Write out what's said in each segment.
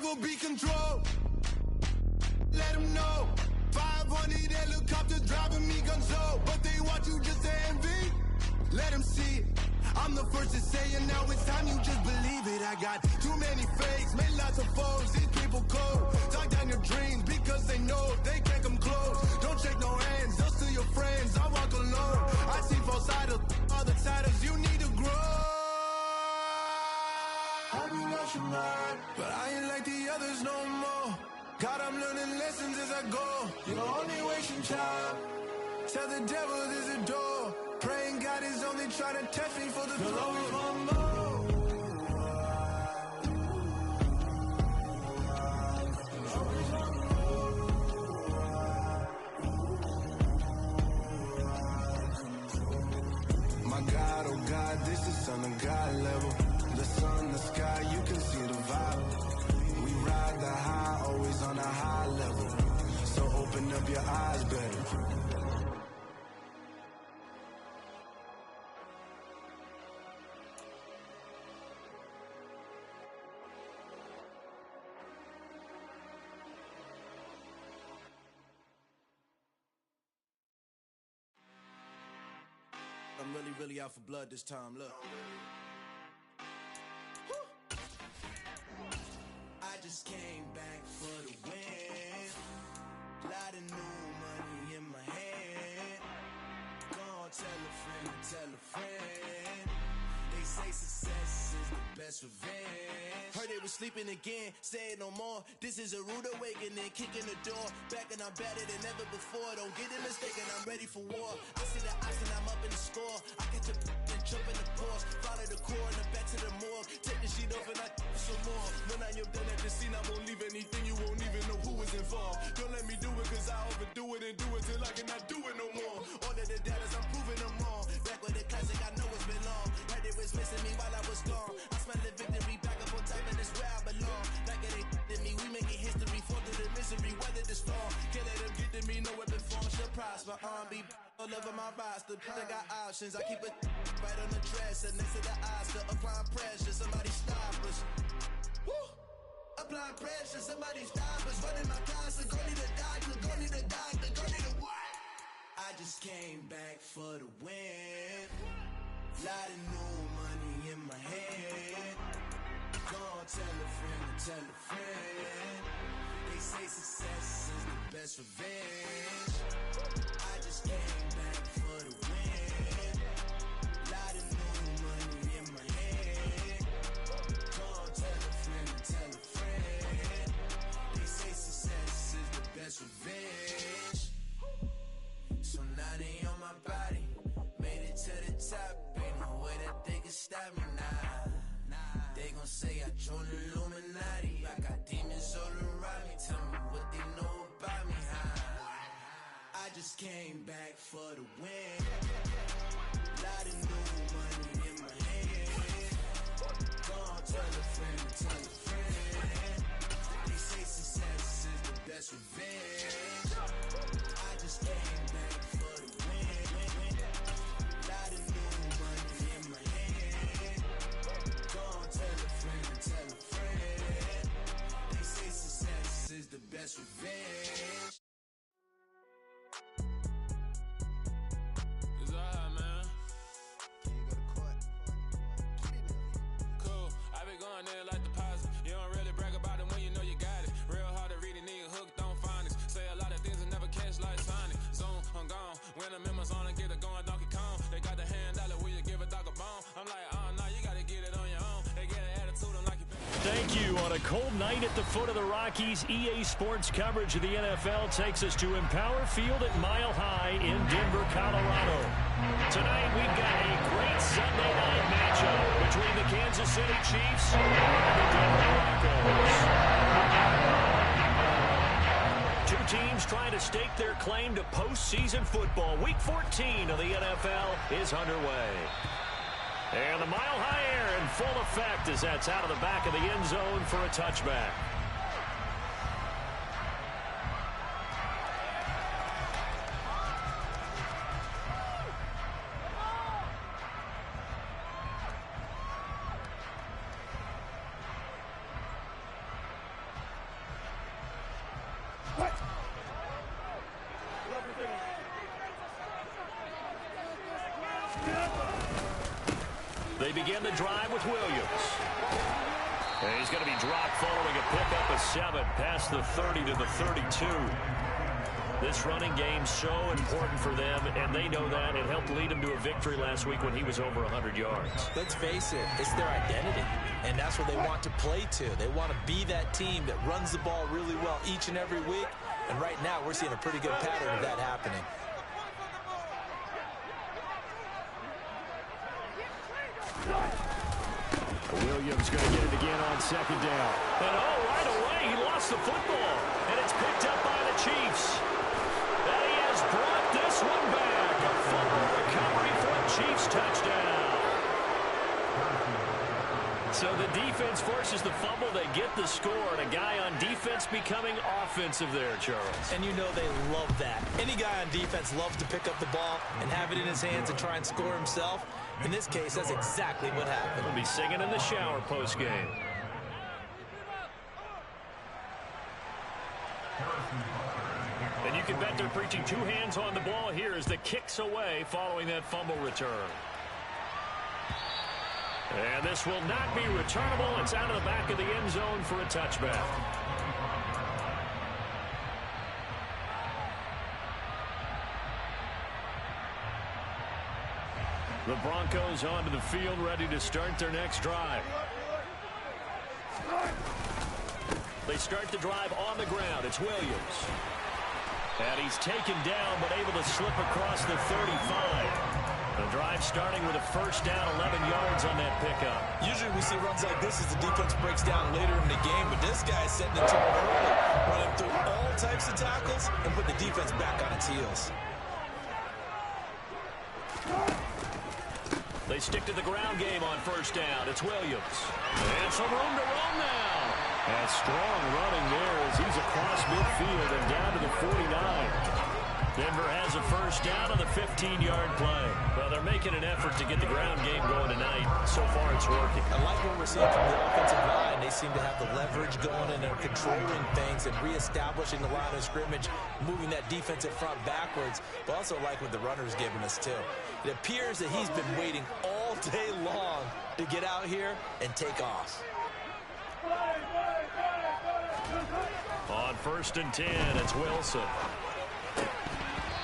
never be controlled. Let them know. 500 helicopters driving me gonzo, but they want you just to envy. Let them see it. I'm the first to say it, now it's time you just believe it. I got too many fakes, made lots of foes. These people cold. Talk down your dreams because they know they can't come close. Don't shake no hands, they'll steal your friends. I walk alone. I see false idols, all the titles. You need to grow. I be rushing hard, but I ain't like the others no more. God, I'm learning lessons as I go. You're only wasting time. Tell the devil there's a door. Praying God is only trying to test me for the glory for more. My God, oh God, this is Son of God level. The sun, the sky, you can see the vibe. We ride the high, always on a high level. So open up your eyes better. I'm really out for blood this time, look. I just came back for the win. Lot of new money in my hand. Go on, tell a friend. They say success is the best revenge. Heard they was sleeping again, saying no more. This is a rude awakening, kicking the door. Back and I'm better than ever before. Don't get it mistaken, I'm ready for war. I see the ox and I'm up in the score. I catch a and jump in the course. Follow the core and the back to the morgue. Take the sheet off and I some more. When I am done at the scene, I won't leave anything. You won't even know who is involved. Don't let me do it cause I overdo it and do it till I cannot do it no more. All of the datas, I'm proving them wrong. Back with the classic, I know it's been long. Heard it was missing me while I was gone. I smell the victory back up on top and it's where I belong. Like it ain't to me, we making history. Fall through the misery, weather the storm. Can't let them get to me, no weapon form should prosper. Be all over my roster, I got options. I keep it right on the dresser, next to the Oscar. Applying pressure, somebody stop us. Woo! Applying pressure, somebody stop us. Running my class, go need a doctor, go need a doctor, go need a what? I just came back for the win. Lot of new money in my hand. Go on, tell a friend. They say success is the best revenge. I just came back for the win. Lot of new money in my hand. Go on, tell a friend. They say success is the best revenge. So now they on my body. Made it to the top. Ain't no way that they can stop me now. They gon' say I joined the Illuminati. I got demons all around me. Tell me what they know about me, huh? I just came back for the win. Lot of new money in my hand. Go on, tell a friend. They say success is the best revenge. I just came back for the win. Lot of new money in my hand. Go on, tell a friend. They say success is the best revenge. It's alright, man. Can you go to court? Cool. I be going there like the positive. You don't really brag about it when you know you got it. Real hard to read a nigga hooked on phonics. Say a lot of things and never catch like Sonic. Zone, I'm gone. When I'm in my zone and get it going Donkey Kong. They got the hand dollar, will you give a dog a bone? I'm like, oh no, you gotta get it on your own. They get an attitude, I'm like you. Thank you. On a cold night at the foot of the Rockies, EA Sports coverage of the NFL takes us to Empower Field at Mile High in Denver, Colorado. Tonight, we've got a great Sunday night matchup between the Kansas City Chiefs and the Denver Broncos. Two teams trying to stake their claim to postseason football. Week 14 of the NFL is underway. And the Mile High air in full effect as that's out of the back of the end zone for a touchback. They begin the drive with Williams. And he's going to be dropped following a pickup of 7 past the 30 to the 32. This running game so important for them, and they know that. It helped lead them to a victory last week when he was over 100 yards. Let's face it, it's their identity, and that's what they want to play to. They want to be that team that runs the ball really well each and every week, and right now we're seeing a pretty good pattern of that happening. Williams going to get it again on second down. And right away, he lost the football, and it's picked up by the Chiefs. And he has brought this one back. A fumble recovery for a Chiefs touchdown. So the defense forces the fumble. They get the score, and a guy on defense becoming offensive there, Charles. And you know they love that. Any guy on defense loves to pick up the ball and have it in his hands and try and score himself. In this case, that's exactly what happened. He'll be singing in the shower post-game. And you can bet they're preaching 2 hands on the ball here as the kick's away following that fumble return. And this will not be returnable. It's out of the back of the end zone for a touchback. The Broncos onto the field, ready to start their next drive. They start the drive on the ground. It's Williams. And he's taken down, but able to slip across the 35. The drive starting with a first down, 11 yards on that pickup. Usually we see runs like this as the defense breaks down later in the game, but this guy is setting it to him early, running through all types of tackles and put the defense back on its heels. They stick to the ground game on first down. It's Williams. And some room to run now. And strong running there as he's across midfield and down to the 49. Denver has a first down on the 15-yard play. Well, they're making an effort to get the ground game going tonight. So far, it's working. I like what we're seeing from the offensive line. They seem to have the leverage going, and they're controlling things and reestablishing the line of scrimmage, moving that defensive front backwards. But also like what the runner's giving us, too. It appears that he's been waiting all day long to get out here and take off. On first and 10, it's Wilson.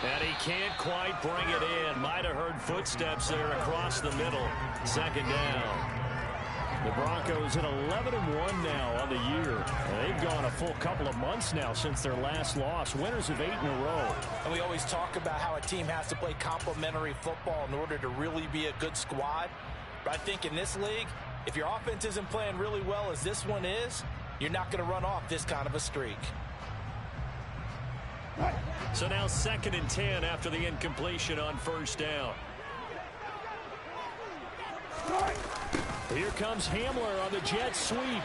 And he can't quite bring it in. Might have heard footsteps there across the middle. Second down. The Broncos at 11-1 now on the year. They've gone a full couple of months now since their last loss. Winners of 8 in a row. And we always talk about how a team has to play complementary football in order to really be a good squad. But I think in this league, if your offense isn't playing really well as this one is, you're not going to run off this kind of a streak. So now second and 10 after the incompletion on first down. Here comes Hamler on the jet sweep.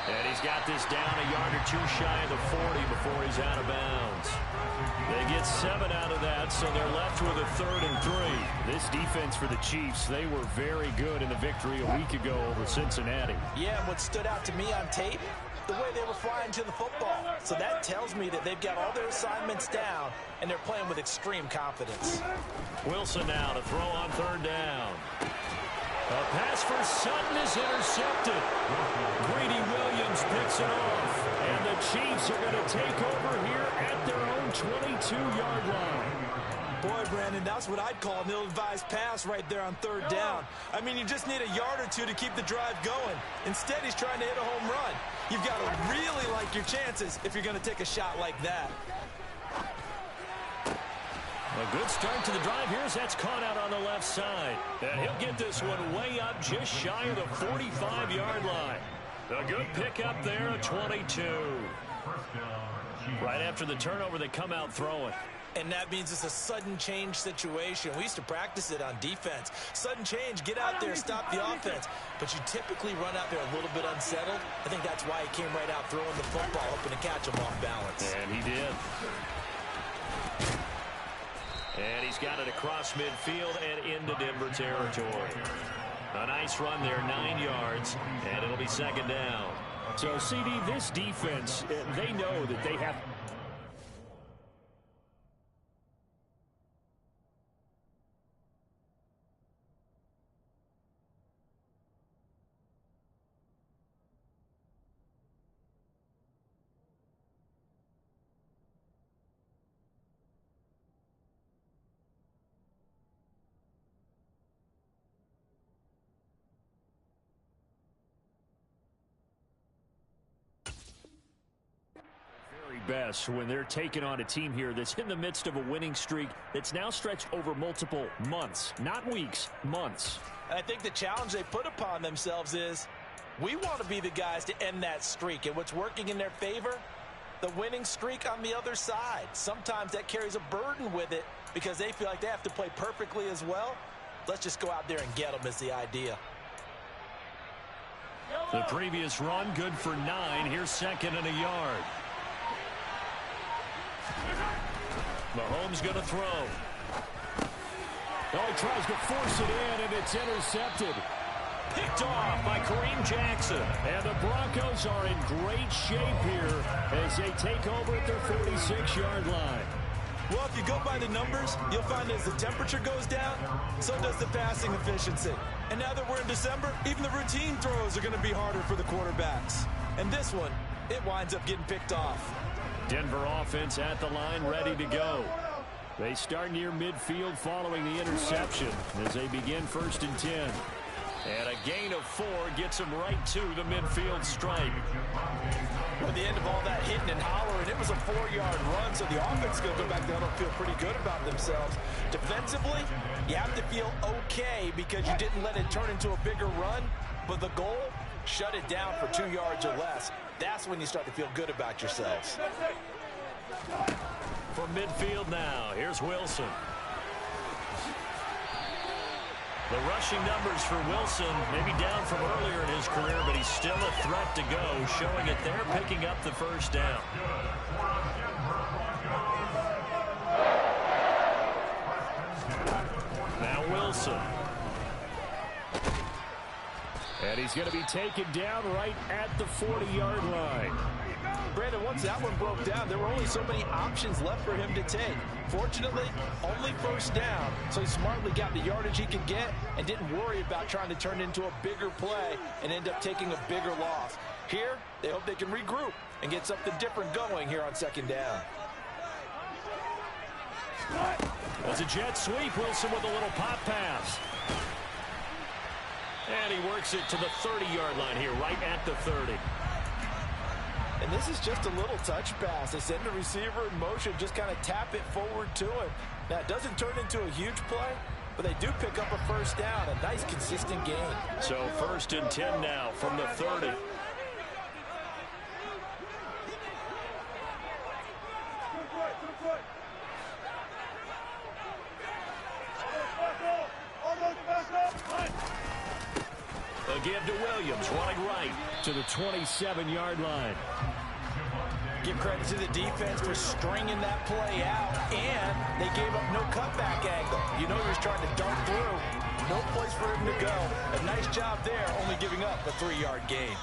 And he's got this down a yard or 2 shy of the 40 before he's out of bounds. They get 7 out of that, so they're left with a 3rd and 3. This defense for the Chiefs, they were very good in the victory a week ago over Cincinnati. Yeah, and what stood out to me on tape, the way they were flying to the football. So that tells me that they've got all their assignments down, and they're playing with extreme confidence. Wilson now to throw on 3rd down. A pass for Sutton is intercepted. Greedy Williams picks it off. And the Chiefs are going to take over here at their own 22-yard line. Boy, Brandon, that's what I'd call an ill-advised pass right there on 3rd down. I mean, you just need a yard or 2 to keep the drive going. Instead, he's trying to hit a home run. You've got to really like your chances if you're going to take a shot like that. A good start to the drive here as that's caught out on the left side. And he'll get this one way up just shy of the 45-yard line. A good pickup there, a 22. Right after the turnover, they come out throwing. And that means it's a sudden change situation. We used to practice it on defense. Sudden change, get out there, stop the offense. But you typically run out there a little bit unsettled. I think that's why he came right out throwing the football, hoping to catch him off balance. And he did. And he's got it across midfield and into Denver territory. A nice run there, 9 yards, and it'll be 2nd down. So, CD, this defense, they know that they have... best when they're taking on a team here that's in the midst of a winning streak that's now stretched over multiple months, not weeks, months. And I think the challenge they put upon themselves is we want to be the guys to end that streak. And what's working in their favor? The winning streak on the other side. Sometimes that carries a burden with it because they feel like they have to play perfectly as well. Let's just go out there and get them is the idea. The previous run, good for 9. Here's second and a yard. Mahomes going to throw. Oh, he tries to force it in, and it's intercepted. Picked off by Kareem Jackson. And the Broncos are in great shape here as they take over at their 46-yard line. Well, if you go by the numbers, you'll find as the temperature goes down, so does the passing efficiency. And now that we're in December, even the routine throws are going to be harder for the quarterbacks. And this one, it winds up getting picked off. Denver offense at the line, ready to go. They start near midfield following the interception as they begin 1st and 10. And a gain of 4 gets them right to the midfield stripe. At the end of all that hitting and hollering, it was a 4-yard run, so the offense is going to go back down and feel pretty good about themselves. Defensively, you have to feel okay because you didn't let it turn into a bigger run, but the goal, shut it down for 2 yards or less. That's when you start to feel good about yourselves. From midfield now, here's Wilson. The rushing numbers for Wilson maybe down from earlier in his career, but he's still a threat to go, showing it there, picking up the first down. Now Wilson. And he's going to be taken down right at the 40-yard line. Brandon, once that one broke down, there were only so many options left for him to take. Fortunately, only first down, so he smartly got the yardage he could get and didn't worry about trying to turn it into a bigger play and end up taking a bigger loss. Here, they hope they can regroup and get something different going here on 2nd down. That's a jet sweep. Wilson with a little pop pass. And he works it to the 30-yard line here, right at the 30. And this is just a little touch pass. They send the receiver in motion, just kind of tap it forward to him. Now, it doesn't turn into a huge play, but they do pick up a first down, a nice, consistent gain. So 1st and 10 now from the 30. A give to Williams, running right to the 27-yard line. Give credit to the defense for stringing that play out, and they gave up no cutback angle. You know you're trying to dart through. No place for him to go. A nice job there, only giving up a 3-yard gain.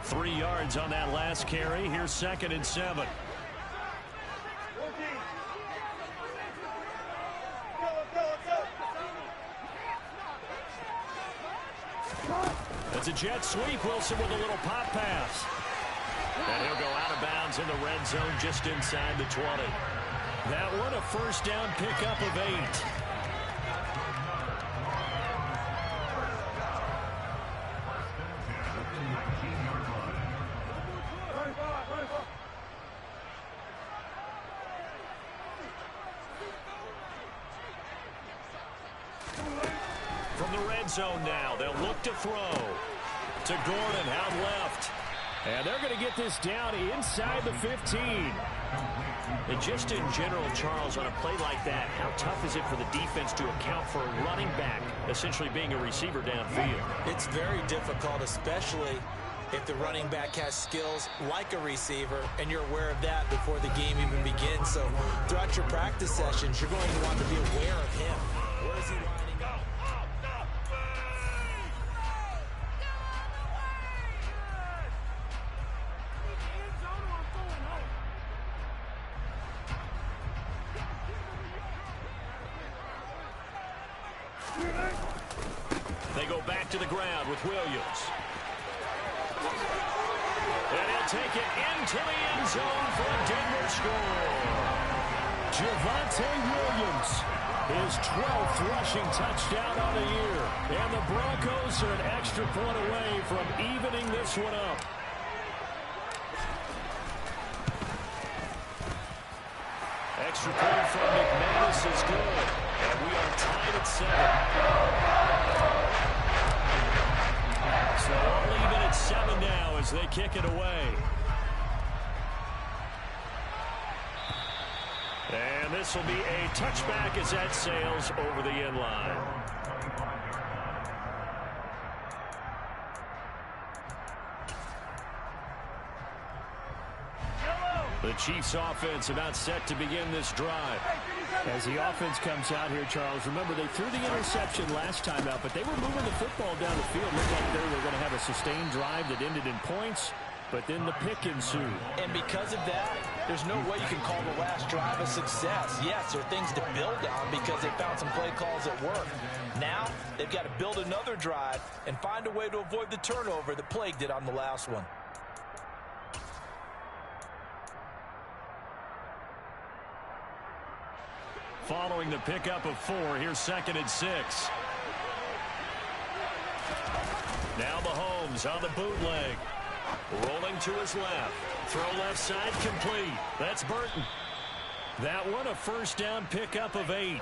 Three yards on that last carry. Here's 2nd and 7. That's a jet sweep. Wilson with a little pop pass. And he'll go out of bounds in the red zone just inside the 20. That one a first down pickup of 8. From the red zone now, they'll look to throw to Gordon out left. And they're going to get this down inside the 15. And just in general, Charles, on a play like that, how tough is it for the defense to account for a running back essentially being a receiver downfield? It's very difficult, especially if the running back has skills like a receiver, and you're aware of that before the game even begins. So throughout your practice sessions, you're going to want to be aware of him. Where is he lining up? They go back to the ground with Williams. And he'll take it into the end zone for a Denver score. Javonte Williams, his 12th rushing touchdown on the year. And the Broncos are an extra point away from evening this one up. Extra point from McManus is good. And we are tied at 7. So all even at 7 now as they kick it away. And this will be a touchback as that sails over the end line. The Chiefs offense about set to begin this drive. As the offense comes out here, Charles, remember they threw the interception last time out, but they were moving the football down the field. Looked like they were going to have a sustained drive that ended in points, but then the pick ensued. And because of that, there's no way you can call the last drive a success. Yes, there are things to build on because they found some play calls that work. Now, they've got to build another drive and find a way to avoid the turnover that plagued it on the last one. Following the pickup of 4, here's 2nd and 6. Now Mahomes on the bootleg. Rolling to his left. Throw left side complete. That's Burton. That one a first down pickup of 8.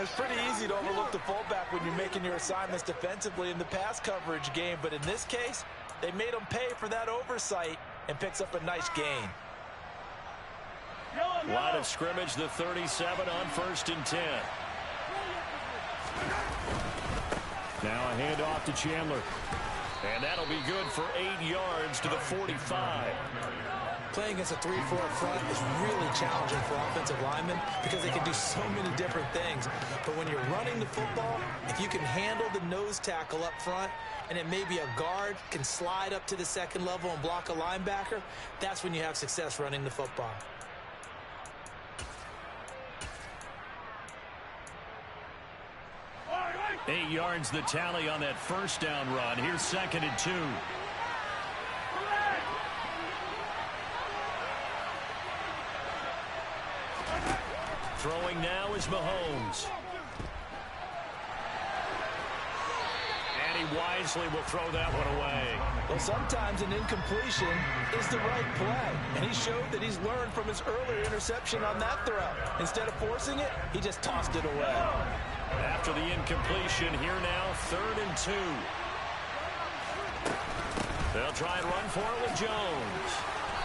It's pretty easy to overlook the fullback when you're making your assignments defensively in the pass coverage game. But in this case, they made him pay for that oversight and picks up a nice gain. Line of scrimmage, the 37 on 1st and 10. Now a handoff to Chandler. And that'll be good for 8 yards to the 45. Playing against a 3-4 front is really challenging for offensive linemen because they can do so many different things. But when you're running the football, if you can handle the nose tackle up front, and then maybe a guard can slide up to the 2nd level and block a linebacker, that's when you have success running the football. Eight yards the tally on that first down run. Here's 2nd and 2. Throwing now is Mahomes. And he wisely will throw that one away. Well, sometimes an incompletion is the right play. And he showed that he's learned from his earlier interception on that throw. Instead of forcing it, he just tossed it away. After the incompletion, here now, 3rd and 2. They'll try and run for it with Jones.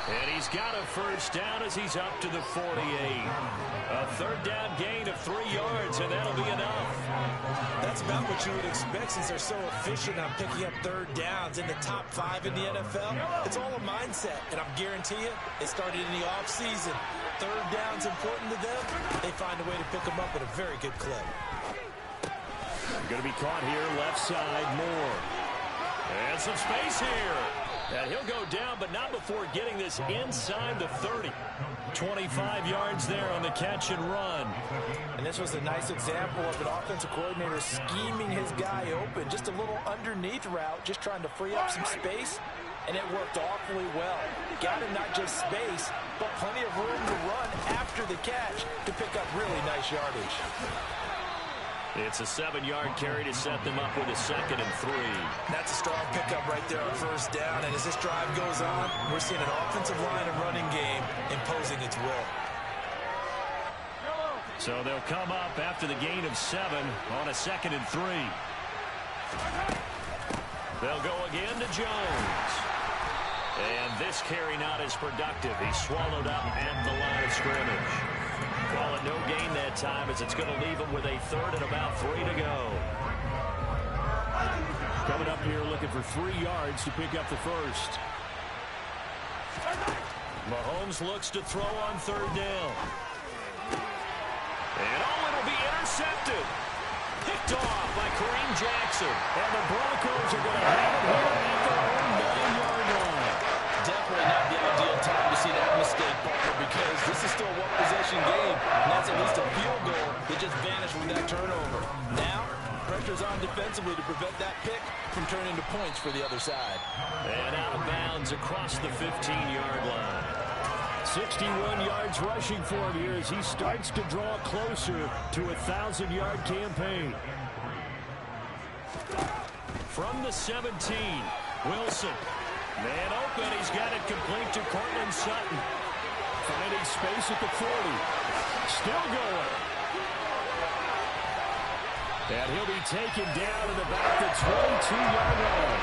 And he's got a first down as he's up to the 48. A 3rd down gain of 3 yards, and that'll be enough. That's about what you would expect since they're so efficient on picking up 3rd downs in the top 5 in the NFL. It's all a mindset, and I'm guarantee you, it started in the offseason. 3rd down's important to them. They find a way to pick them up at a very good clip. Going to be caught here, left side, Moore. And some space here. And he'll go down, but not before getting this inside the 30. 25 yards there on the catch and run. And this was a nice example of an offensive coordinator scheming his guy open. Just a little underneath route, just trying to free up some space. And it worked awfully well. Got him not just space, but plenty of room to run after the catch to pick up really nice yardage. It's a 7-yard carry to set them up with a 2nd and 3. That's a strong pickup right there on first down. And as this drive goes on, we're seeing an offensive line and running game imposing its will. So they'll come up after the gain of 7 on a 2nd and 3. They'll go again to Jones. And this carry not as productive. He's swallowed up at the line of scrimmage. Call it no gain that time as it's going to leave him with a 3rd and about 3 to go. Coming up here looking for 3 yards to pick up the first. Mahomes looks to throw on 3rd down. And it'll be intercepted. Picked off by Kareem Jackson. And the Broncos are going to have it here at their own 9-yard line. Definitely not the ideal time to see that mistake, Parker, because this is still a one-possession game, and that's at least a field goal that just vanished with that turnover. Now, pressure's on defensively to prevent that pick from turning to points for the other side. And out of bounds across the 15-yard line. 61 yards rushing for him here as he starts to draw closer to a 1,000-yard campaign. From the 17, Wilson. Man open, he's got it complete to Cortland Sutton. Finding space at the 40. Still going. And he'll be taken down at about the 22-yard line.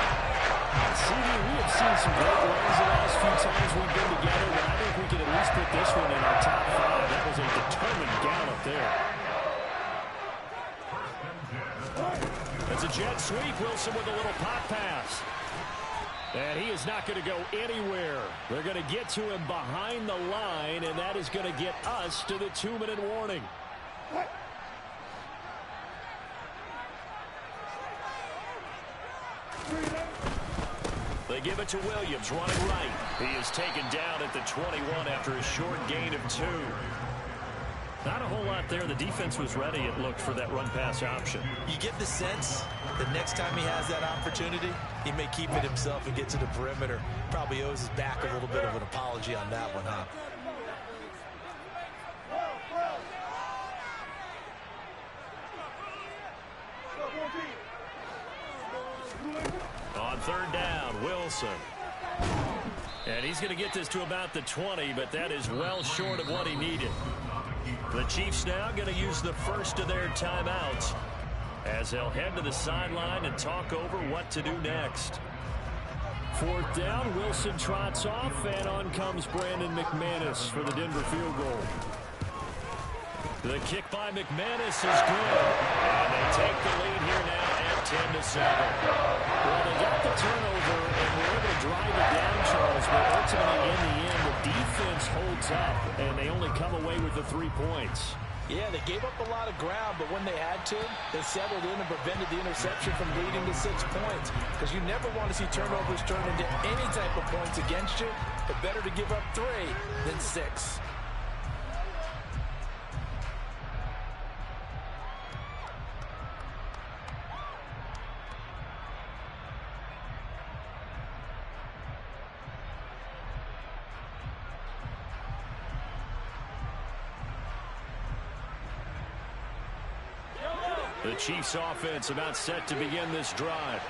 CD, we have seen some great runs the last few times we've been together, but I think we can at least put this one in our top 5. That was a determined gallop there. It's a jet sweep. Wilson with a little pop pass. And he is not going to go anywhere. They're going to get to him behind the line, and that is going to get us to the 2-minute warning. They give it to Williams, running right. He is taken down at the 21 after a short gain of 2. Not a whole lot there. The defense was ready, it looked, for that run-pass option. You get the sense the next time he has that opportunity, he may keep it himself and get to the perimeter. Probably owes his back a little bit of an apology on that one, huh? On third down, Wilson. And he's going to get this to about the 20, but that is well short of what he needed. The Chiefs now going to use the first of their timeouts as they'll head to the sideline and talk over what to do next. Fourth down, Wilson trots off, and on comes Brandon McManus for the Denver field goal. The kick by McManus is good, and they take the lead here now at 10-7. Well, they got the turnover, and were able to drive it down, Charles, but ultimately in the end, the defense holds up, and they only come away with the 3 points. Yeah, they gave up a lot of ground, but when they had to, they settled in and prevented the interception from leading to 6 points. Because you never want to see turnovers turn into any type of points against you, but better to give up 3 than 6. The Chiefs offense about set to begin this drive.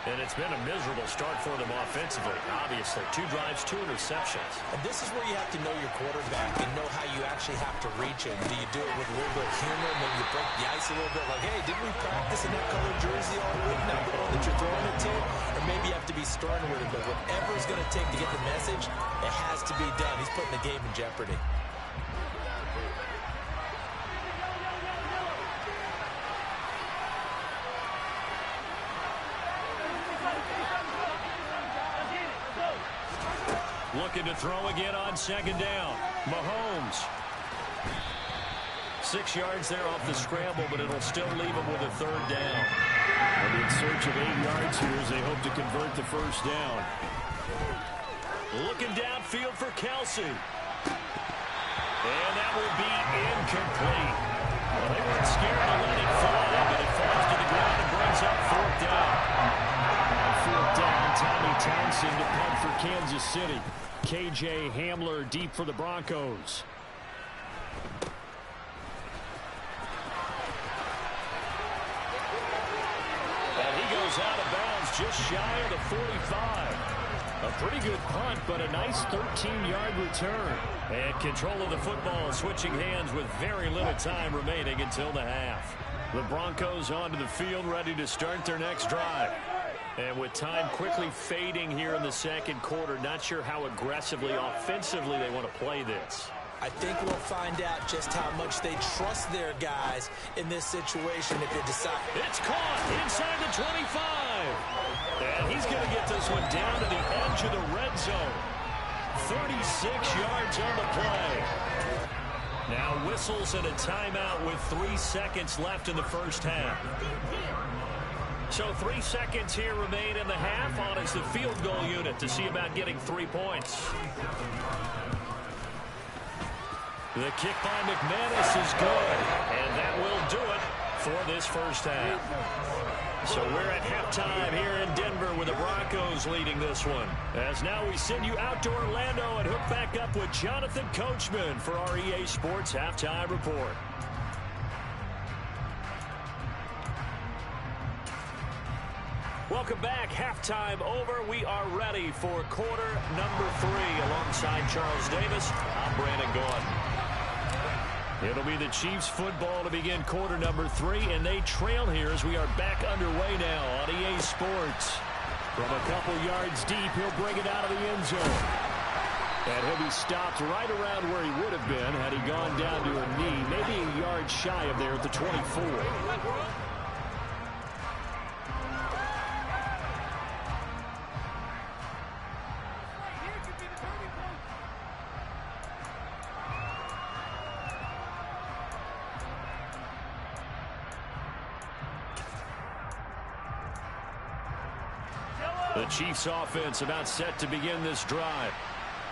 And it's been a miserable start for them offensively, obviously. 2 drives, 2 interceptions. And this is where you have to know your quarterback and know how you actually have to reach him. Do you do it with a little bit of humor? Maybe you break the ice a little bit like, hey, didn't we practice in that colored jersey all week? Not the one that you're throwing it to? Or maybe you have to be stern with him. But whatever it's going to take to get the message, it has to be done. He's putting the game in jeopardy. Looking to throw again on second down. Mahomes. 6 yards there off the scramble, but it'll still leave him with a third down. And in search of 8 yards here as they hope to convert the first down. Looking downfield for Kelsey. And that will be incomplete. Well, they weren't scared to let it fly, but it falls to the ground and brings up fourth down. Fourth down, Tommy Townsend to punt for Kansas City. KJ Hamler deep for the Broncos. And he goes out of bounds just shy of the 45. A pretty good punt, but a nice 13-yard return. And control of the football switching hands with very little time remaining until the half. The Broncos onto the field ready to start their next drive. And with time quickly fading here in the second quarter, not sure how aggressively, offensively they want to play this. I think we'll find out just how much they trust their guys in this situation if they decide. It's caught inside the 25. And he's going to get this one down to the edge of the red zone. 36 yards on the play. Now whistles and a timeout with 3 seconds left in the first half. So 3 seconds here remain in the half. On is the field goal unit to see about getting 3 points. The kick by McManus is good, and that will do it. for this first half. So we're at halftime here in Denver with the Broncos leading this one. As now we send you out to Orlando and hook back up with Jonathan Coachman for our EA Sports Halftime Report. Welcome back. Halftime over. We are ready for quarter number 3. Alongside Charles Davis, I'm Brandon Gaudin. It'll be the Chiefs football to begin quarter number 3, and they trail here as we are back underway now on EA Sports. From a couple yards deep, he'll bring it out of the end zone. And he'll be stopped right around where he would have been had he gone down to a knee, maybe a yard shy of there at the 24. The Chiefs offense about set to begin this drive.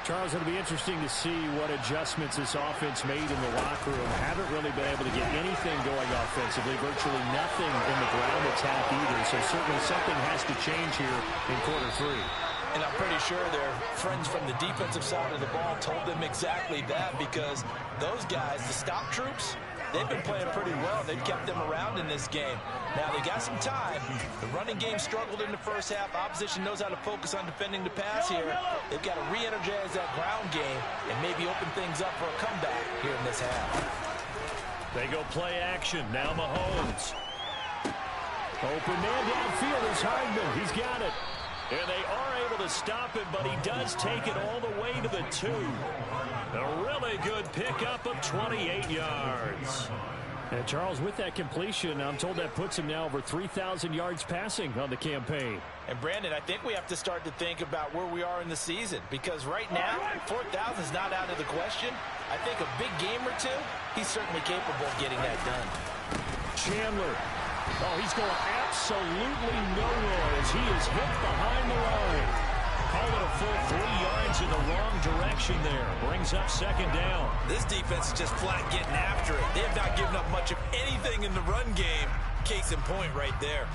Charles, it'll be interesting to see what adjustments this offense made in the locker room. Haven't really been able to get anything going offensively, virtually nothing in the ground attack either. So certainly something has to change here in quarter 3. And I'm pretty sure their friends from the defensive side of the ball told them exactly that, because those guys, the stop troops, they've been playing pretty well. They've kept them around in this game. Now, they got some time. The running game struggled in the first half. Opposition knows how to focus on defending the pass here. They've got to re-energize that ground game and maybe open things up for a comeback here in this half. They go play action. Now Mahomes. Open man downfield is Hardman. He's got it. And they are able to stop him, but he does take it all the way to the 2. A really good pickup of 28 yards. And Charles, with that completion, I'm told that puts him now over 3,000 yards passing on the campaign. And Brandon, I think we have to start to think about where we are in the season, because right now, 4,000 is not out of the question. I think a big game or 2, he's certainly capable of getting that done. Chandler. Oh, he's going absolutely nowhere as he is hit behind the line. Call it a full 3 yards in the wrong direction there. Brings up second down. This defense is just flat getting after it. They have not given up much of anything in the run game. Case in point right there.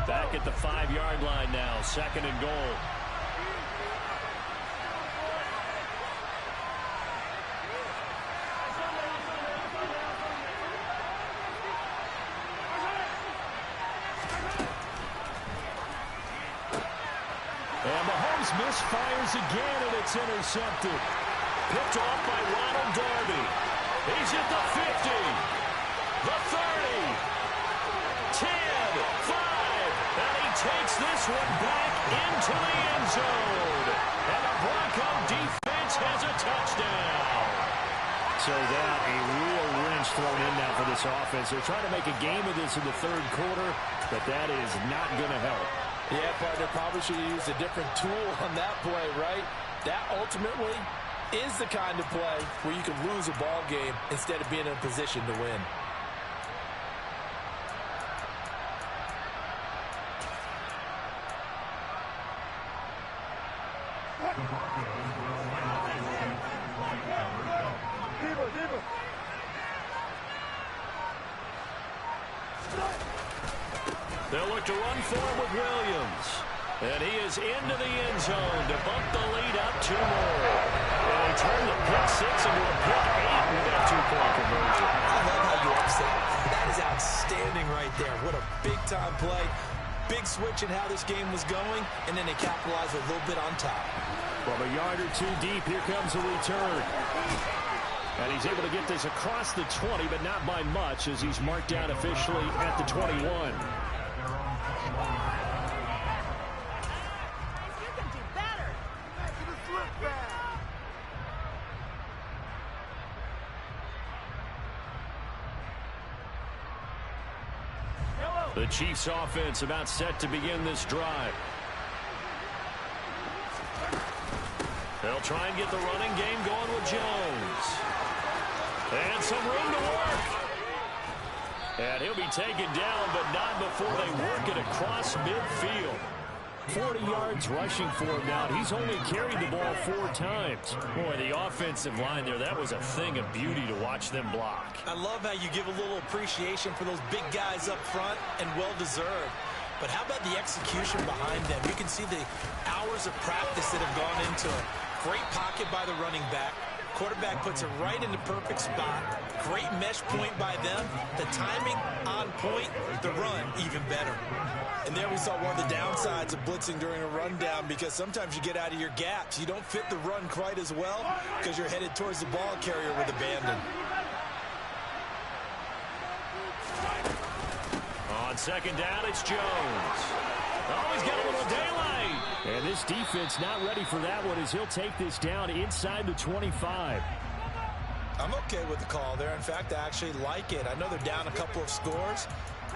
Back at the 5-yard line now. Second and goal. And Mahomes misfires again, and it's intercepted. Picked off by Ronald Darby. He's at the 50, the 30, 10, 5, and he takes this one back into the end zone. And the Bronco defense has a touchdown. So that, a real wrench thrown in now for this offense. They're trying to make a game of this in the third quarter, but that is not going to help. Yeah, partner, probably should have used a different tool on that play, right? That ultimately is the kind of play where you can lose a ball game instead of being in a position to win. They'll look to run for him with Williams. And he is into the end zone to bump the lead up 2 more. And he turned the pick 6 into a pick 8 with that 2-point conversion. I love how you upset. That is outstanding right there. What a big-time play. Big switch in how this game was going, and then they capitalized a little bit on top. From a yard or 2 deep, here comes a return. And he's able to get this across the 20, but not by much, as he's marked down officially at the 21. The Chiefs offense about set to begin this drive. They'll try and get the running game going with Jones. And some room to work. And he'll be taken down, but not before they work it across midfield. 40 yards rushing for him now. He's only carried the ball 4 times. Boy, the offensive line there, that was a thing of beauty to watch them block. I love how you give a little appreciation for those big guys up front, and well-deserved. But how about the execution behind them? You can see the hours of practice that have gone into it. Great pocket by the running back. Quarterback puts it right in the perfect spot. Great mesh point by them. The timing on point. The run even better. And there we saw one of the downsides of blitzing during a rundown, because sometimes you get out of your gaps. You don't fit the run quite as well because you're headed towards the ball carrier with abandon. On second down, it's Jones. Oh, he's got a little daylight. And this defense not ready for that one as he'll take this down inside the 25. I'm okay with the call there. In fact, I actually like it. I know they're down a couple of scores,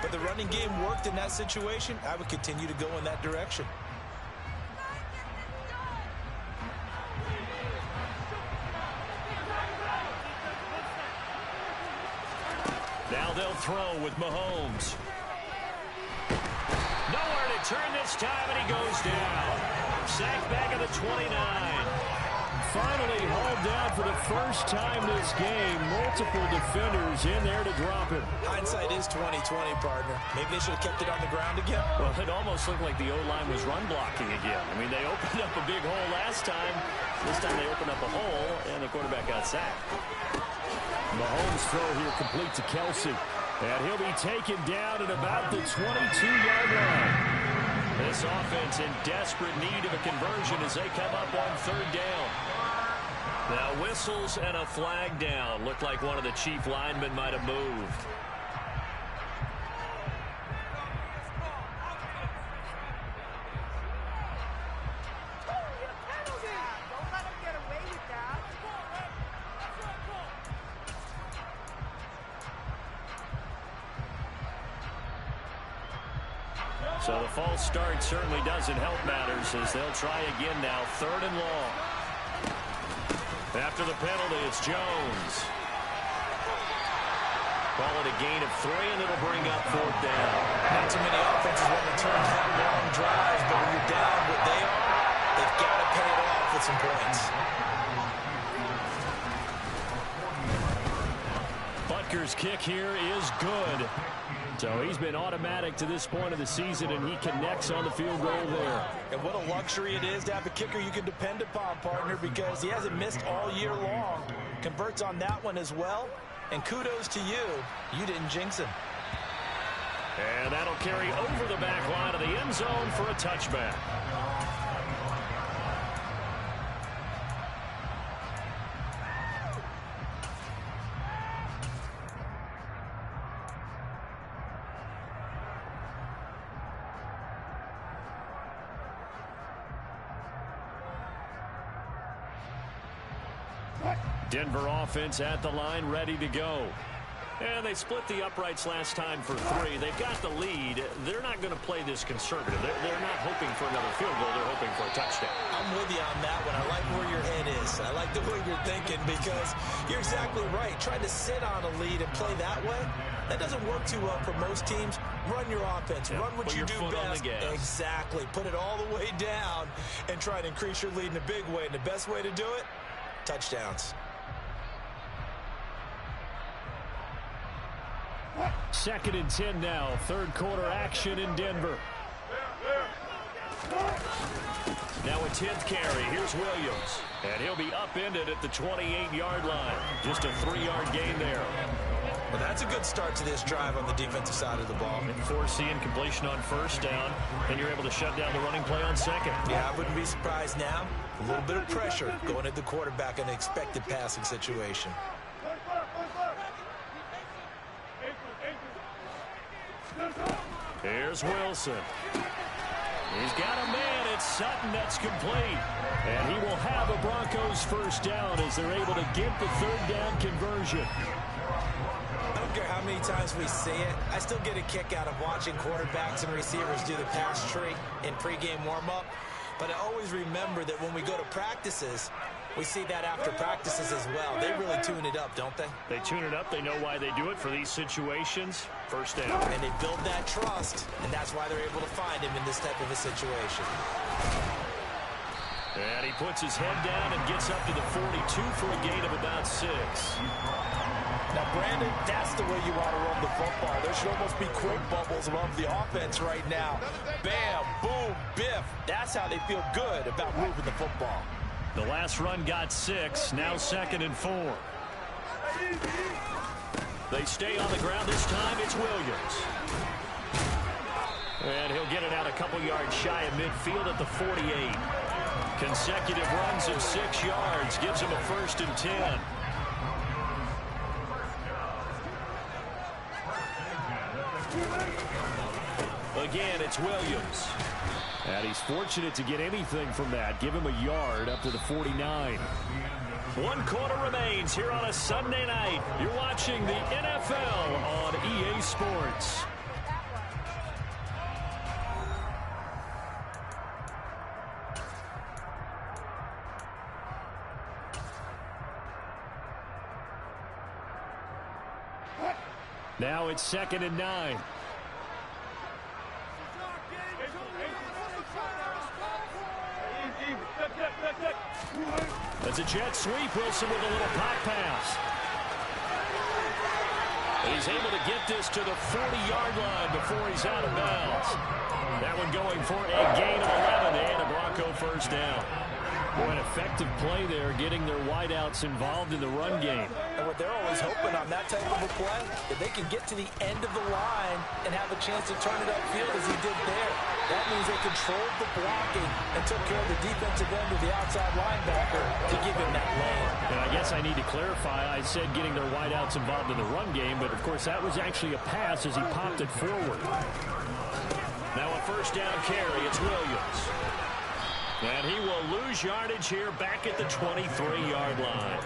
but the running game worked in that situation. I would continue to go in that direction. Now they'll throw with Mahomes. Nowhere to turn this time, and he goes down. Sacked back at the 29. Finally hauled down for the first time this game. Multiple defenders in there to drop him. Hindsight is 20/20, partner. Maybe they should have kept it on the ground again. Well, it almost looked like the O-line was run blocking again. I mean, they opened up a big hole last time. This time they opened up a hole, and the quarterback got sacked. Mahomes' throw here complete to Kelsey. And he'll be taken down at about the 22-yard line. This offense in desperate need of a conversion as they come up on third down. Now whistles and a flag down. Looked like one of the chief linemen might have moved. So the false start certainly doesn't help matters as they'll try again now. 3rd and long. After the penalty, it's Jones. Call it a gain of 3, and it'll bring up 4th down. Not too many offenses want to turn down long drives, but when you're down what they are, they've got to pay it off with some points. Butker's kick here is good. So he's been automatic to this point of the season, and he connects on the field goal there. And what a luxury it is to have a kicker you can depend upon, partner, because he hasn't missed all year long. Converts on that one as well. And kudos to you. You didn't jinx him. And that'll carry over the back line of the end zone for a touchback. Denver offense at the line, ready to go. And they split the uprights last time for 3. They've got the lead. They're not going to play this conservative. They're not hoping for another field goal. They're hoping for a touchdown. I'm with you on that one. I like where your head is. I like the way you're thinking, because you're exactly right. Trying to sit on a lead and play that way, that doesn't work too well for most teams. Run your offense. Run what you do best. Exactly. Put it all the way down and try to increase your lead in a big way. And the best way to do it, touchdowns. 2nd and 10 now. 3rd quarter action in Denver. Now a 10th carry. Here's Williams. And he'll be upended at the 28-yard line. Just a 3-yard gain there. Well, that's a good start to this drive on the defensive side of the ball. Forcing completion on 1st down, and you're able to shut down the running play on 2nd. Yeah, I wouldn't be surprised now. A little bit of pressure going at the quarterback in an expected passing situation. Here's Wilson. He's got a man. It's Sutton. That's complete. And he will have a Broncos 1st down as they're able to get the 3rd down conversion. I don't care how many times we see it. I still get a kick out of watching quarterbacks and receivers do the pass tree in pregame warm-up. But I always remember that when we go to practices, We see that after practices as well. They really tune it up, don't they? They tune it up. They know why they do it for these situations. First down. And they build that trust, and that's why they're able to find him in this type of a situation. And he puts his head down and gets up to the 42 for a gain of about 6. Now, Brandon, that's the way you want to run the football. There should almost be quick bubbles above the offense right now. Bam, boom, biff. That's how they feel good about moving the football. The last run got 6. Now 2nd and 4. They stay on the ground. This time it's Williams. And he'll get it out a couple yards shy of midfield at the 48. Consecutive runs of 6 yards gives him a 1st and 10. Again, it's Williams. And he's fortunate to get anything from that. Give him a yard up to the 49. 1 quarter remains here on a Sunday night. You're watching the NFL on EA Sports. Now it's 2nd and 9. That's a jet sweep. Wilson with a little pop pass. He's able to get this to the 40-yard line before he's out of bounds. That one going for a gain of 11 and a Bronco first down. Boy, an effective play there, getting their wideouts involved in the run game. And what they're always hoping on that type of a play, that they can get to the end of the line and have a chance to turn it upfield as he did there. That means they controlled the blocking and took care of the defensive end of the outside linebacker to give him that lane. And I guess I need to clarify, I said getting their wideouts involved in the run game, but of course that was actually a pass as he popped it forward. Now a first down carry, it's Williams. And he will lose yardage here back at the 23-yard line.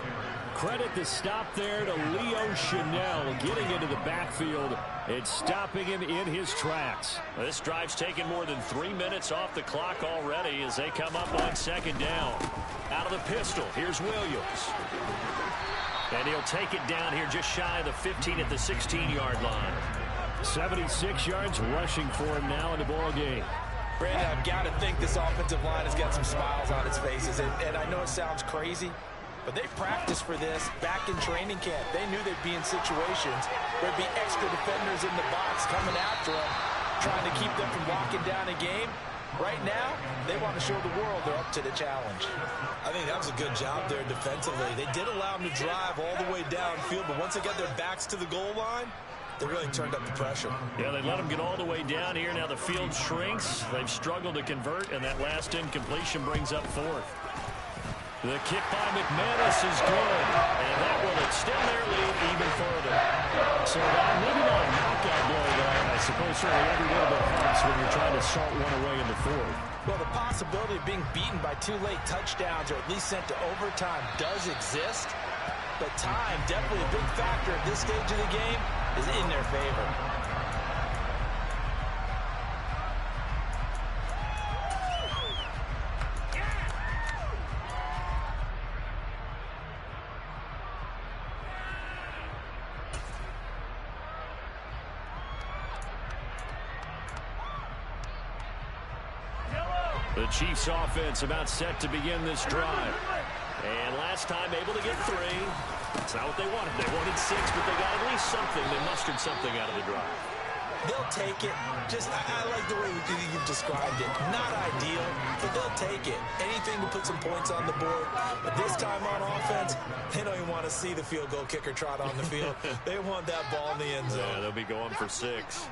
Credit the stop there to Leo Chanel getting into the backfield and stopping him in his tracks. This drive's taken more than 3 minutes off the clock already as they come up on 2nd down. Out of the pistol, here's Williams. And he'll take it down here just shy of the 15 at the 16-yard line. 76 yards rushing for him now in the ball game. Brandon, I've got to think this offensive line has got some smiles on its faces. And I know it sounds crazy, but they practiced for this back in training camp. They knew they'd be in situations where there'd be extra defenders in the box coming after them, trying to keep them from locking down a game. Right now, they want to show the world they're up to the challenge. I think that was a good job there defensively. They did allow them to drive all the way downfield, but once they got their backs to the goal line, they really turned up the pressure. Yeah, they let them get all the way down here. Now the field shrinks. They've struggled to convert, and that last incompletion brings up 4th. The kick by McManus is good, and that will extend their lead even further. So maybe not a knockout blow, but I suppose certainly every little bit helps when you're trying to salt one away in the 4th. Well, the possibility of being beaten by 2 late touchdowns or at least sent to overtime does exist, but time, definitely a big factor at this stage of the game, is in their favor. The Chiefs offense about set to begin this drive. And last time able to get 3. It's not what they wanted. They wanted 6, but they got at least something. They mustered something out of the drive. They'll take it. I like the way you've described it. Not ideal, but they'll take it. Anything to put some points on the board. But this time on offense, they don't even want to see the field goal kicker trot on the field. They want that ball in the end zone. Yeah, they'll be going for 6.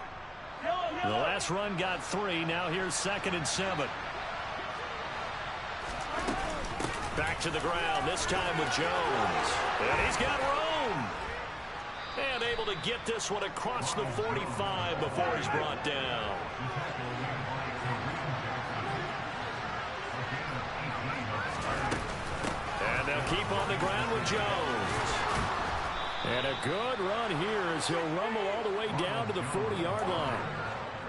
The last run got 3. Now here's 2nd and 7. Back to the ground, this time with Jones. And he's got room. And able to get this one across the 45 before he's brought down. And they'll keep on the ground with Jones. And a good run here as he'll rumble all the way down to the 40-yard line.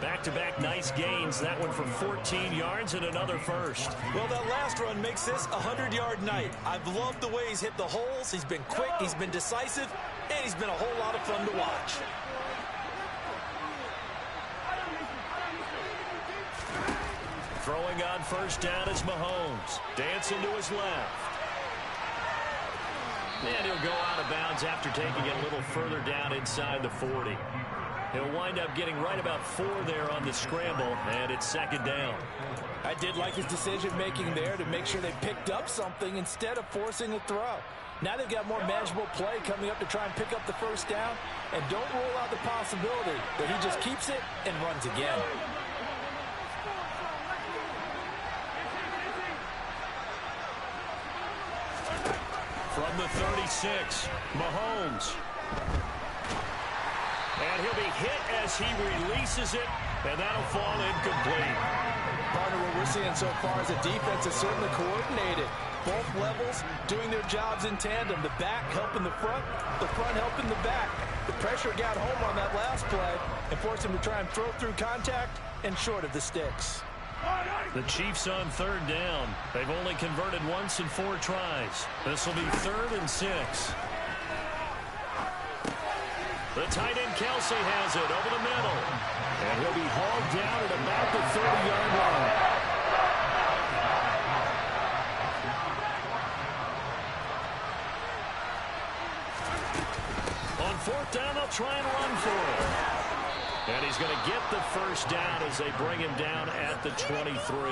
Back-to-back nice gains. That one for 14 yards and another first. Well, that last run makes this a 100-yard night. I've loved the way he's hit the holes. He's been quick, he's been decisive, and he's been a whole lot of fun to watch. Throwing on first down is Mahomes. Dancing to his left. And he'll go out of bounds after taking it a little further down inside the 40. He'll wind up getting right about 4 there on the scramble, and it's second down. I did like his decision-making there to make sure they picked up something instead of forcing a throw. Now they've got more manageable play coming up to try and pick up the first down, and don't rule out the possibility that he just keeps it and runs again. From the 36, Mahomes. And he'll be hit as he releases it, and that'll fall incomplete. Partner, what we're seeing so far is the defense is certainly coordinated. Both levels doing their jobs in tandem. The back helping the front helping the back. The pressure got home on that last play and forced him to try and throw through contact and short of the sticks. The Chiefs on third down. They've only converted once in 4 tries. This will be 3rd and 6. The tight end Kelsey has it over the middle. And he'll be hauled down at about the 30-yard line. On 4th down, they'll try and run for it. And he's going to get the first down as they bring him down at the 23.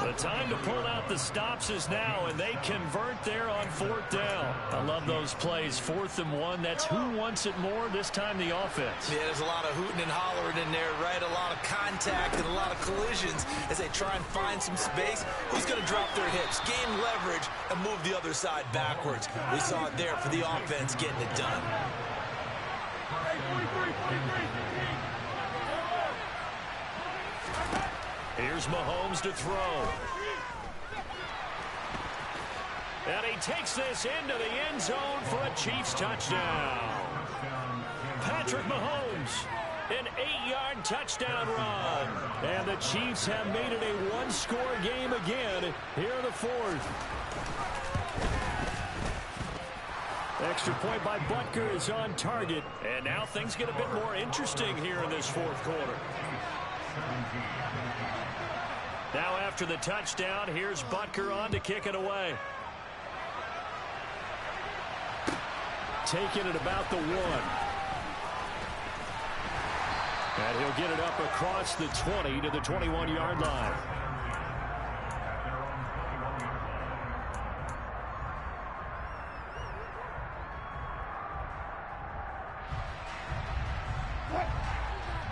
The time to pull out the stops is now, and they convert there on 4th down. I love those plays. 4th and 1. That's who wants it more, this time the offense. Yeah, there's a lot of hooting and hollering in there, right? A lot of contact and a lot of collisions as they try and find some space. Who's going to drop their hips, gain leverage, and move the other side backwards? We saw it there for the offense getting it done. Here's Mahomes to throw. And he takes this into the end zone for a Chiefs touchdown. Patrick Mahomes, an 8-yard touchdown run. And the Chiefs have made it a 1-score game again here in the 4th. Extra point by Butker is on target. And now things get a bit more interesting here in this 4th quarter. Now after the touchdown, here's Butker on to kick it away. Taking it about the 1. And he'll get it up across the 20 to the 21-yard line.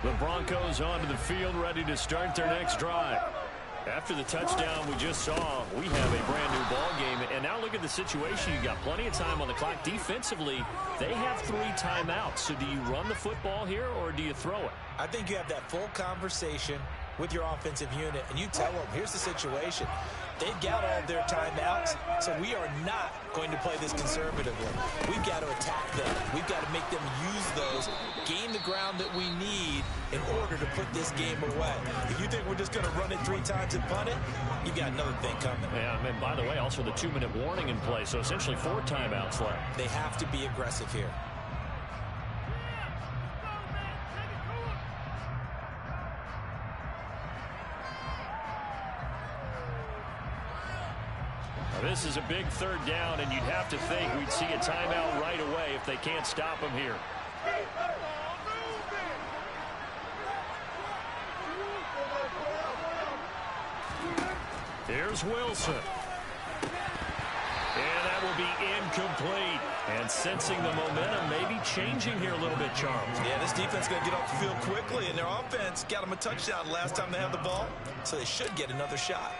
The Broncos onto the field, ready to start their next drive. After the touchdown we just saw, we have a brand new ball game. And now look at the situation. You got plenty of time on the clock. Defensively, they have 3 timeouts. So do you run the football here or do you throw it? I think you have that full conversation with your offensive unit, and you tell them, here's the situation. They've got all their timeouts, so we are not going to play this conservatively. We've got to attack them. We've got to make them use those, gain the ground that we need in order to put this game away. If you think we're just going to run it 3 times and punt it, you've got another thing coming. Yeah, and by the way, also the 2-minute warning in play, so essentially 4 timeouts left. They have to be aggressive here. This is a big 3rd down, and you'd have to think we'd see a timeout right away if they can't stop him here. Here's Wilson. And that will be incomplete. And sensing the momentum maybe changing here a little bit, Charles. Yeah, this defense is going to get off the field quickly, and their offense got them a touchdown last time they had the ball, so they should get another shot.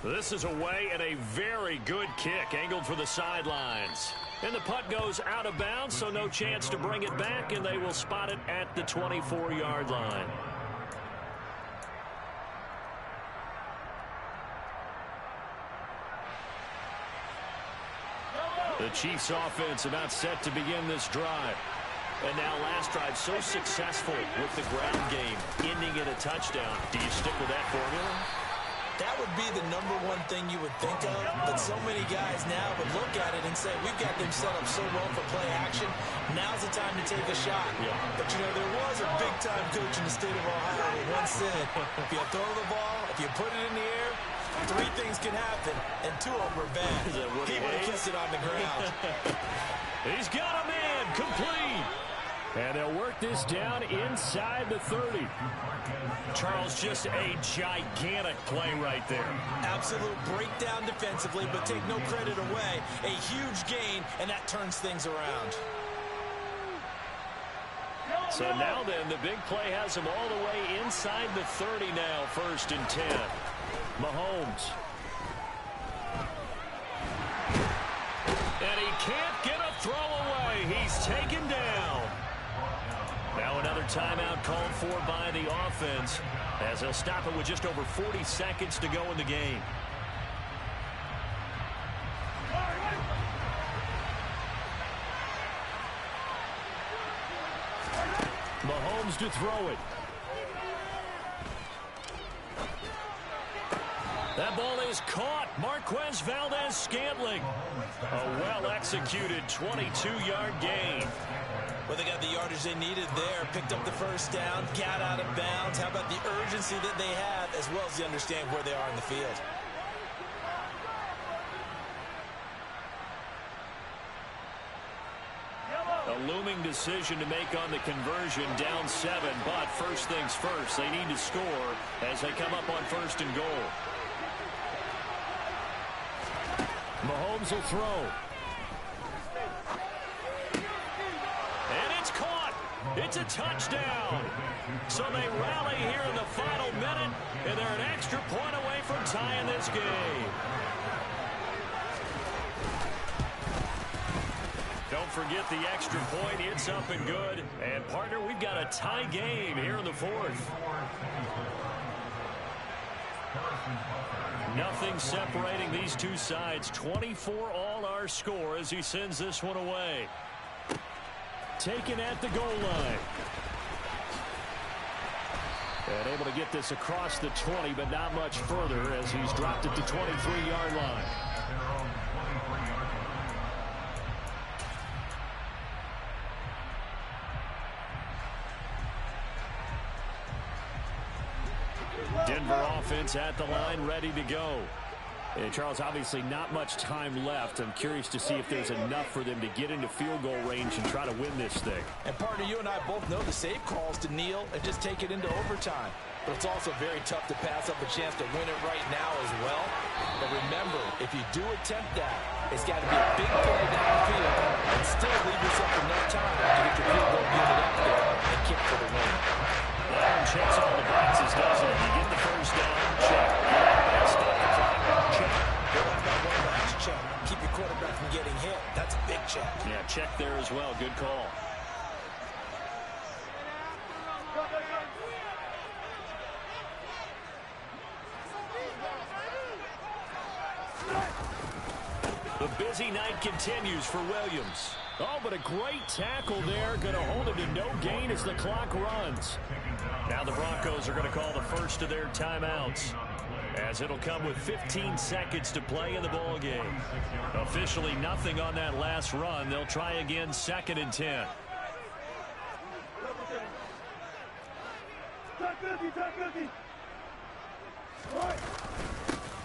This is away and a very good kick angled for the sidelines. And the punt goes out of bounds, so no chance to bring it back, and they will spot it at the 24-yard line. The Chiefs offense about set to begin this drive. And now last drive so successful with the ground game, ending in a touchdown. Do you stick with that formula? That would be the #1 thing you would think of, but so many guys now would look at it and say, we've got them set up so well for play action, now's the time to take a shot. Yeah. But, you know, there was a big-time coach in the state of Ohio who once said, if you throw the ball, if you put it in the air, 3 things can happen, and 2 of them are bad. He would have kept it on the ground. He's got a man, complete. And they'll work this down inside the 30. Charles, just a gigantic play right there. Absolute breakdown defensively, but take no credit away. A huge gain, and that turns things around. So now then, the big play has him all the way inside the 30 now, 1st and 10. Mahomes. And he can't get a throw away. He's taken down. Now another timeout called for by the offense, as they'll stop it with just over 40 seconds to go in the game. Mahomes to throw it. That ball is caught. Marquez Valdez-Scantling. A well-executed 22-yard gain. Well, they got the yardage they needed there, picked up the 1st down, got out of bounds. How about the urgency that they have, as well as they understand where they are in the field? A looming decision to make on the conversion, down 7, but first things first, they need to score as they come up on 1st and goal. Mahomes will throw. And it's caught. It's a touchdown. So they rally here in the final minute, and they're an extra point away from tying this game. Don't forget the extra point. It's up and good. And, partner, we've got a tie game here in the 4th. Nothing separating these two sides. 24 all our score as he sends this one away. Taken at the goal line. And able to get this across the 20, but not much further as he's dropped at the 23-yard line. Denver offense at the line, ready to go. And Charles, obviously not much time left. I'm curious to see if there's enough for them to get into field goal range and try to win this thing. And partner, you and I both know the save calls to kneel and just take it into overtime. But it's also very tough to pass up a chance to win it right now as well. But remember, if you do attempt that, it's got to be a big play downfield and still leave yourself enough time to get your field goal unit up there and kick for the win. Well, checks all the boxes, doesn't it? You get the 1st down, check. Stop the clock, check. Go out that one last check. Keep your quarterback from getting hit. That's a big check. Yeah, check there as well. Good call. The busy night continues for Williams. Oh, but a great tackle there. Going to hold him to no gain as the clock runs. Now the Broncos are going to call the first of their timeouts, as it'll come with 15 seconds to play in the ball game. Officially nothing on that last run. They'll try again, 2nd and 10.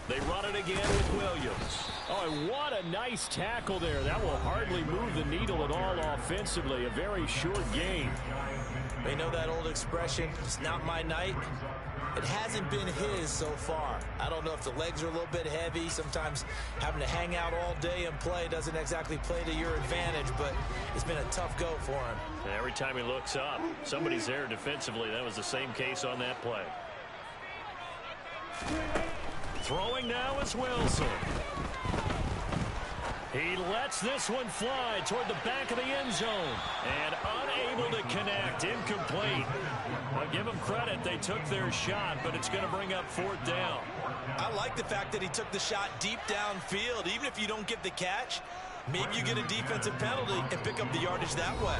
They run it again with Williams. Oh, and what a nice tackle there. That will hardly move the needle at all offensively. A very short game. They know that old expression, it's not my night. It hasn't been his so far. I don't know if the legs are a little bit heavy. Sometimes having to hang out all day and play doesn't exactly play to your advantage, but it's been a tough go for him. And every time he looks up, somebody's there defensively. That was the same case on that play. Throwing now is Wilson. He lets this one fly toward the back of the end zone. And unable to connect. Incomplete. I'll give them credit. They took their shot, but it's going to bring up 4th down. I like the fact that he took the shot deep downfield. Even if you don't get the catch, maybe you get a defensive penalty and pick up the yardage that way.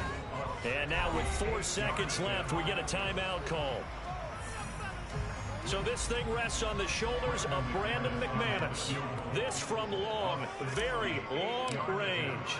And now with 4 seconds left. We get a timeout call. So this thing rests on the shoulders of Brandon McManus. This from long, very long range.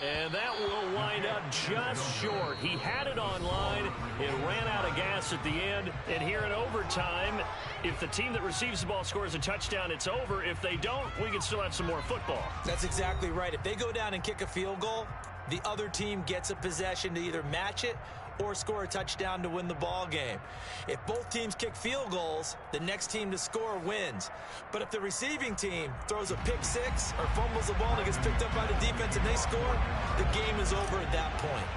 And that will wind up just short. He had it on line. It ran out of gas at the end. And here in overtime, if the team that receives the ball scores a touchdown, it's over. If they don't, we can still have some more football. That's exactly right. If they go down and kick a field goal, the other team gets a possession to either match it or score a touchdown to win the ball game. If both teams kick field goals, the next team to score wins. But if the receiving team throws a pick six or fumbles the ball and it gets picked up by the defense and they score, the game is over at that point.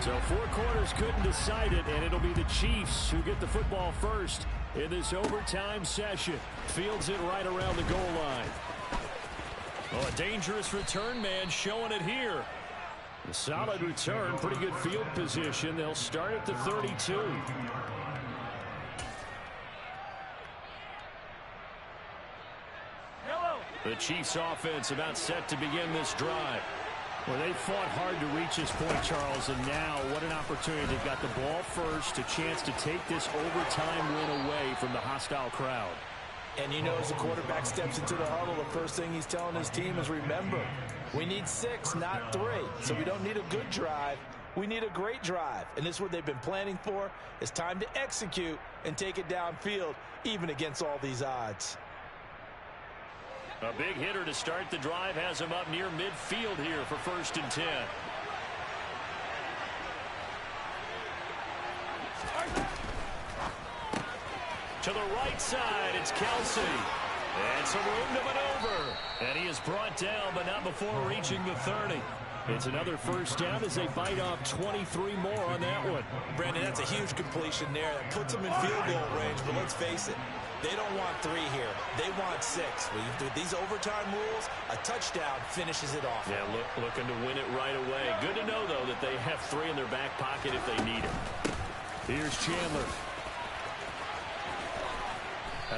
So 4 quarters couldn't decide it, and it'll be the Chiefs who get the football first in this overtime session. Fields it right around the goal line. Oh, a dangerous return man showing it here. A solid return, pretty good field position. They'll start at the 32. The Chiefs offense about set to begin this drive. Well, they fought hard to reach this point, Charles, and now what an opportunity. They've got the ball first, a chance to take this overtime win away from the hostile crowd. And you know, as the quarterback steps into the huddle, the first thing he's telling his team is, remember, we need 6, not 3. So we don't need a good drive. We need a great drive. And this is what they've been planning for. It's time to execute and take it downfield, even against all these odds. A big hitter to start the drive has him up near midfield here for 1st and 10. To the right side, it's Kelsey. And some room to maneuver. And he is brought down, but not before reaching the 30. It's another first down as they bite off 23 more on that one. Brandon, that's a huge completion there. That puts them in field goal range, but let's face it, they don't want 3 here. They want 6. With these overtime rules, a touchdown finishes it off. Yeah, looking to win it right away. Good to know, though, that they have 3 in their back pocket if they need it. Here's Chandler.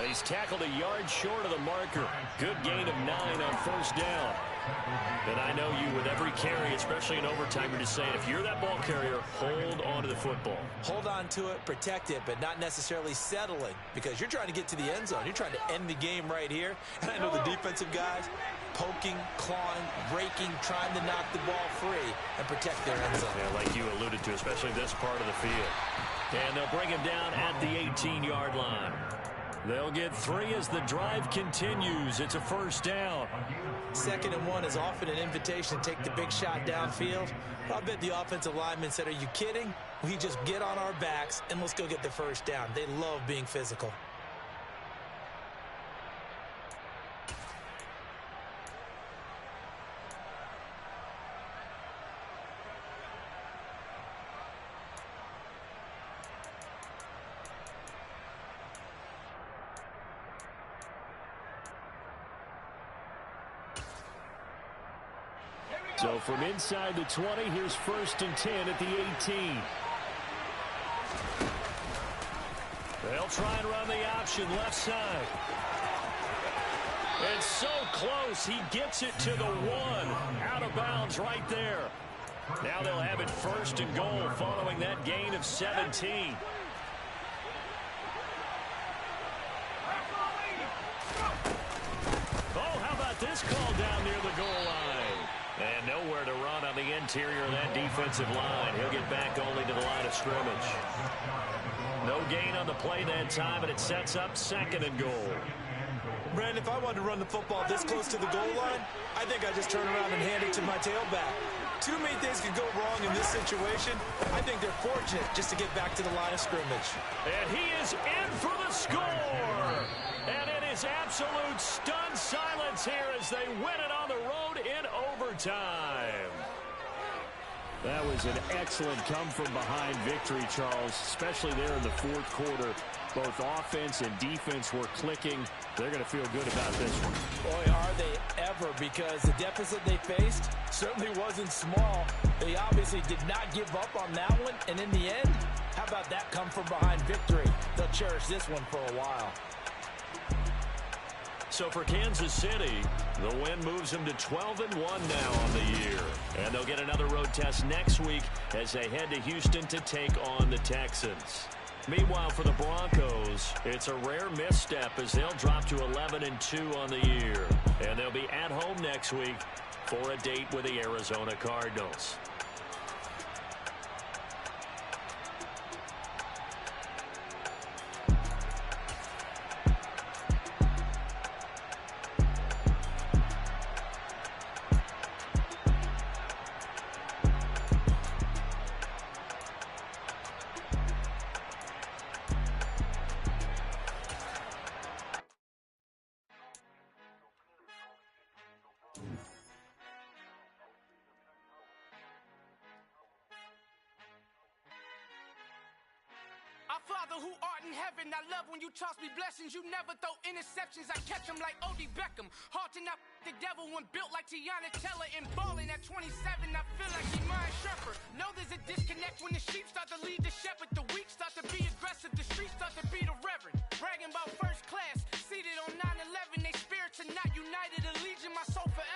He's tackled a yard short of the marker. Good gain of 9 on 1st down. And I know you, with every carry, especially in overtime, you're just saying, if you're that ball carrier, hold on to the football. Hold on to it, protect it, but not necessarily settling, because you're trying to get to the end zone. You're trying to end the game right here. And I know the defensive guys poking, clawing, raking, trying to knock the ball free and protect their end zone. Yeah, like you alluded to, especially this part of the field. And they'll bring him down at the 18-yard line. They'll get 3 as the drive continues. It's a 1st down. 2nd and 1 is often an invitation to take the big shot downfield. I bet the offensive lineman said, are you kidding? We just get on our backs and let's go get the 1st down. They love being physical. So from inside the 20, here's 1st and 10 at the 18. They'll try and run the option left side. It's so close. He gets it to the 1. Out of bounds right there. Now they'll have it 1st and goal following that gain of 17. Oh, how about this call down near the goal line? And nowhere to run on the interior of that defensive line. He'll get back only to the line of scrimmage. No gain on the play that time, and it sets up 2nd and goal. Brandon, if I wanted to run the football this close to the goal line, I think I'd just turn around and hand it to my tailback. Too many things could go wrong in this situation. I think they're fortunate just to get back to the line of scrimmage. And he is in for the score. And it is absolute stunned silence here as they win it on the road in overtime. That was an excellent come-from-behind victory, Charles, especially there in the 4th quarter. Both offense and defense were clicking. They're going to feel good about this one. Boy, are they ever, because the deficit they faced certainly wasn't small. They obviously did not give up on that one, and in the end, how about that come-from-behind victory? They'll cherish this one for a while. So for Kansas City, the win moves them to 12-1 now on the year. And they'll get another road test next week as they head to Houston to take on the Texans. Meanwhile, for the Broncos, it's a rare misstep as they'll drop to 11-2 on the year. And they'll be at home next week for a date with the Arizona Cardinals. Our Father who art in heaven, I love when you toss me blessings. You never throw interceptions, I catch them like O.D. Beckham. Hard to not the devil when built like Tiana Teller. And balling at 27, I feel like Iman Shumpert. Know there's a disconnect when the sheep start to lead the shepherd. The weak start to be aggressive, the streets start to be the reverend. Bragging about first class, seated on 9/11. They spirits are not united. A legion, my soul forever